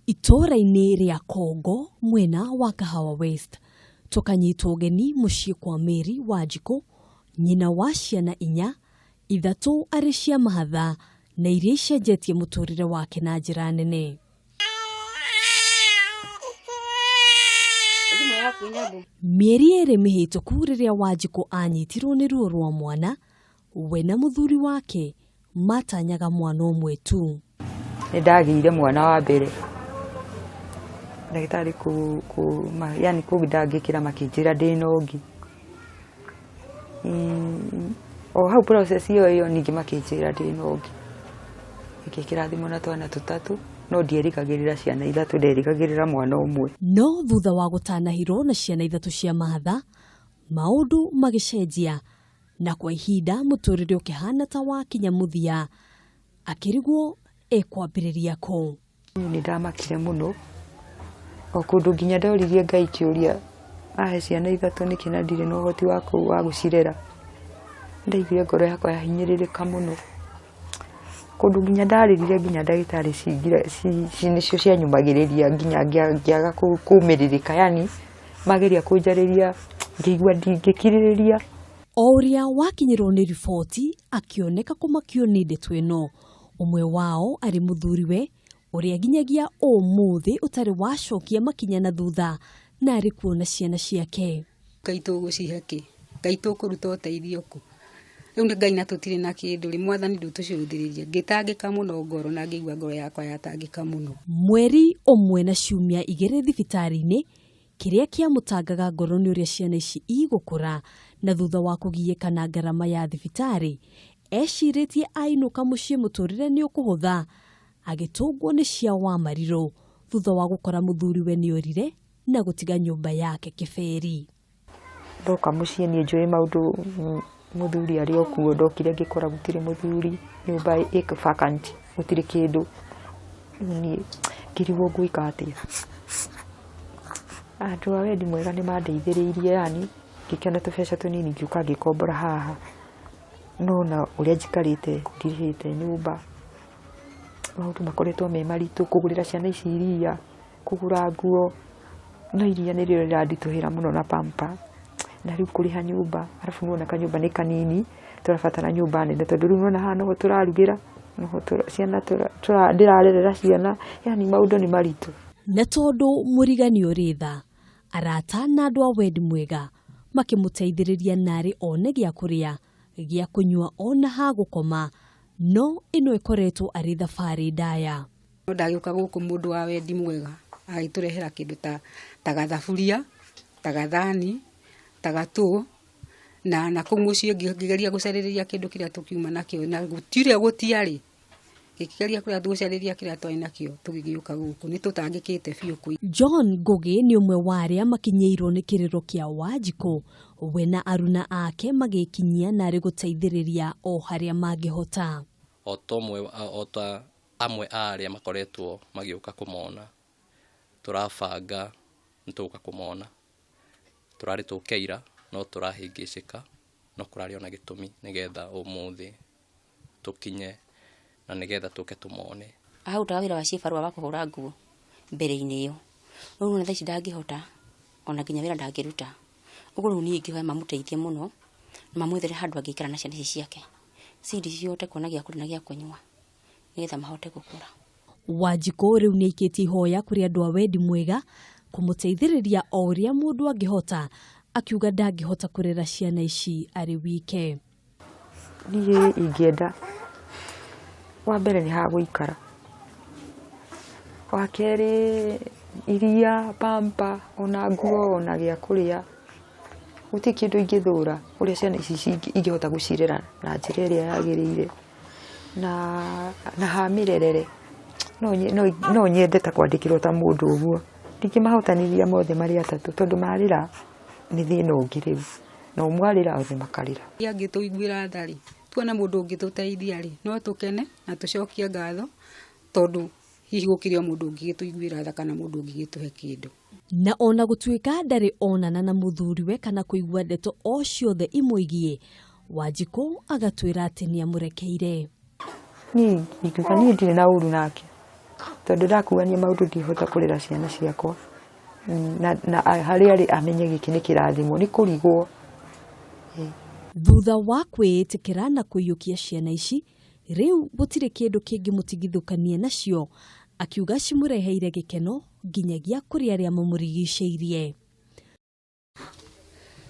Itora-inĩ rĩa Kongo mwena wa Kahawa West tukanyitwo ũgeni mũciĩ kwa Mary Wanjikũ, nyina wa ciana 4, 3 arĩ cia mahatha na iria icenjetie mũtũrĩre wake na njĩra nene. Mĩeri 2 mĩhĩtũku rĩrĩa Wanjikũ anyitirwo nĩ ruo rwa mwana, we na mũthuri wake matanyaga mwana ũmwe tu. Nĩndagĩire mwana wa mbere. Ndagĩtarĩ yani kũngĩndangĩkĩra makĩnjĩra ndĩna ũngĩ. O hau process iyo ningĩ makĩnjĩra ndĩna ũngĩ. Ngĩkĩrathimwo na twana 3, no ndierĩgagĩrĩra ciana 3, nderĩgagĩrĩra mwana ũmwe. No thutha wa gũtanahirwo na ciana 3 cia mahatha, maũndũ magĩcenjia na kwa ihinda mũtũrĩre ũkĩhana ta wakinya mũthia, akĩrigwo ekwambĩrĩria kũ. Nĩndamakire mũno, o kũndũ nginya ndoririe Ngai kĩũria ahe ciana 3 nĩkĩ na ndirĩ na ũhoti wa gũcirera. Ndaiguire ngoro yakwa yahinyĩrĩrĩka mũno, kũndũ nginya ndarĩrire nginya ndagĩtarĩ nĩcio cianyumagĩrĩria nginya ngĩaga kũmĩrĩrĩka, yani mageria kũnjarĩria ngĩigua ndingĩkirĩrĩria. O ũrĩa wakinyĩrwo nĩ riboti akĩoneka kũmakio nĩ ndeto ĩno, ũmwe wao arĩ mũthuriwe ũrĩa nginyagia ũmũthĩ ũtarĩ wacokia makinya na thutha na arĩ kuona ciana ciake. Ngai tũgũcihe kĩ? Ngai tũkũruta ũteithio kũ? Rĩu nĩ Ngai na tũtirĩ na kĩndũ, rĩ Mwathani ndũtũcũthĩrĩria. Ngĩtangĩka mũno ngoro na ngĩigua ngoro yakwa yatangĩka mũno. Mweri ũmwe na ciumia 2 thibitarĩ-inĩ, kĩrĩa kĩamũtangaga ngoro nĩ ũrĩa ciana ici igũkũra, na thutha wa kũgiĩka na ngarama ya thibitarĩ, ecirĩtie ainũka mũciĩ mũtũrĩre nĩ ũkũhũtha, agĩtũngwo nĩ cia Wamarirũ thutha wa gũkora mũthuriwe nĩorire na gũtiga nyũmba yake kĩberi. Ndoka mũciĩ niĩ njũĩ maũndũ mũthuri arĩ o kuo, ndokire ngĩkora gũtirĩ mũthuri, nyũmba ĩ vacant, gũtirĩ kĩndũ. Niĩ ngĩrigwo ngwĩka atĩa. Andũ a wendi mwega nĩ mandeithĩrĩirie, yani ngĩkĩona tũbeca tũnini ngĩũka ngĩkombora haha. No na ũrĩa njikarĩte ndirĩhĩte nyũmba. Maũndũ makoretwo me maritũ, kũgũrĩra ciana ici iria, kũgũra nguo, no iria nĩrĩo rĩranditũhĩra mũno na pampa. Na rĩu kũrĩha nyũmba, arabu nuona kanyũmba nĩ kanini, tũrabatara nyũmba nene, tondũ rĩu nuona haha noho tũrarugĩra, noho ciana ndĩrarerera ciana, yani maũndũ nĩ maritũ. Na tondũ mũrigani ũrĩ tha, arata na andũ a wendi mwega makĩmũteithĩrĩria narĩ one gĩa kũrĩa, gĩa kũnyua ona ha gũkoma, no ĩno ĩkoretwo arĩ thabarĩ ndaya. Ndagĩũka gũkũ mũndũ wa wendi mwega agĩtũrehera kĩndũ ta gathaburia, ta gathani, ta gatũ, na kũu mũciĩ ngĩgeria gũcarĩrĩria kĩndũ kĩrĩa tũkiuma nakĩo, na gũtiarĩ. Gĩkĩgeria kũrĩa tũgũcarĩrĩria kĩrĩa twarĩ nakĩo, tũgĩgĩũka gũkũ nĩtũtangĩkĩte biũ kũ. John Ngũgĩ nĩ ũmwe wa arĩa makinyĩirwo nĩ kĩrĩro kĩa Wanjikũ, we na aruna ake magĩkinyia narĩ gũteithĩrĩria o harĩa mangĩhota. O ta amwe a arĩa makoretwo magĩũka kũmona, tũrabanga nĩtũgũka kũmona. Tũrarĩ tũkeira no tũrahĩngĩcĩka, no kũrarĩ ona gĩtũmi nĩgetha ũmũthĩ tũkinye na nĩgetha tũke tũmone. Ahutaga wĩra wa cibarũa wa kũhũra nguo mbere-inĩ ĩyo. Rĩu na thaici ndangĩhota ona nginya wĩra ndangĩruta. Ũguo rĩu niĩ ingĩhoya mamũteithie mũno, na mamwethere handũ angĩikara na ciana ici ciake. Cindi cihote kuona gĩa kũrĩa na gĩa kũnyua, nĩgetha mahote gũkũra. Wanjikũ rĩu nĩaikĩtie ihoya kũrĩ andũ a wendi mwega kũmũteithĩrĩria o ũrĩa mũndũ angĩhota, akiuga ndangĩhota kũrera ciana ici arĩ wike. Niĩ ingĩenda wa mbere nĩ ha gũikara, wa kerĩ iria, pampa, ona nguo, ona gĩa kũrĩa. Gũtirĩ kĩndũ ingĩthũra ũrĩa ciana ici ingĩhota gũcirera na njĩra ĩrĩa yagĩrĩire, na ha mĩrerere no nyende ta kwandĩkĩrwo ta mũndũ ũguo, ndingĩmahotanĩria mothe marĩ atatũ, tondũ marĩra nĩ thĩna ũngĩ rĩu, na mwarĩra othe makarĩra. Angĩtũiguĩra tha-rĩ, tuona mũndũ ũngĩtũteithia-rĩ, no tũkene na tũcokie ngatho, tondũ hihi gũkĩrĩ o mũndũ ũngĩgĩtũiguĩra tha kana mũndũ ũngĩgĩtũhe kĩndũ. Na ona gũtuĩka ndarĩ onana na mũthuriwe kana kũigua ndeto o ciothe imũigie, Wanjikũ agatwĩra atĩ nĩamũrekeire. Niĩ ndirĩ na ũru nake, tondu ndakuania maundu ndihota kurera ciana ciakwa na harĩa arĩ amenye gĩkĩ nĩ kĩrathimo nĩ kũrigwo. Thutha wa kwĩĩtĩkĩra na kũiyũkia ciana ici, rĩu gũtirĩ kĩndũ kĩngĩmũtigithũkania nacio, akiuga cimũreheire gĩkeno nginyagia kũrĩ arĩa mamũrigicĩirie.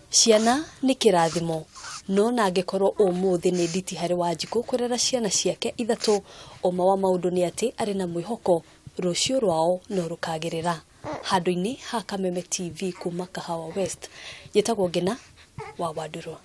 Ciana nĩ kĩrathimo, no na angĩkorwo ũmũthĩ nĩ nditi harĩ Wanjikũ kũrera ciana ciake ithatũ, ũma wa maũndũ nĩ atĩ arĩ na mwĩhoko rũciũ rwao no rũkagĩrĩra. Handũ-inĩ ha Kameme TV kuma Kahawa West, njĩtagwo Ngina wa Wandurwa.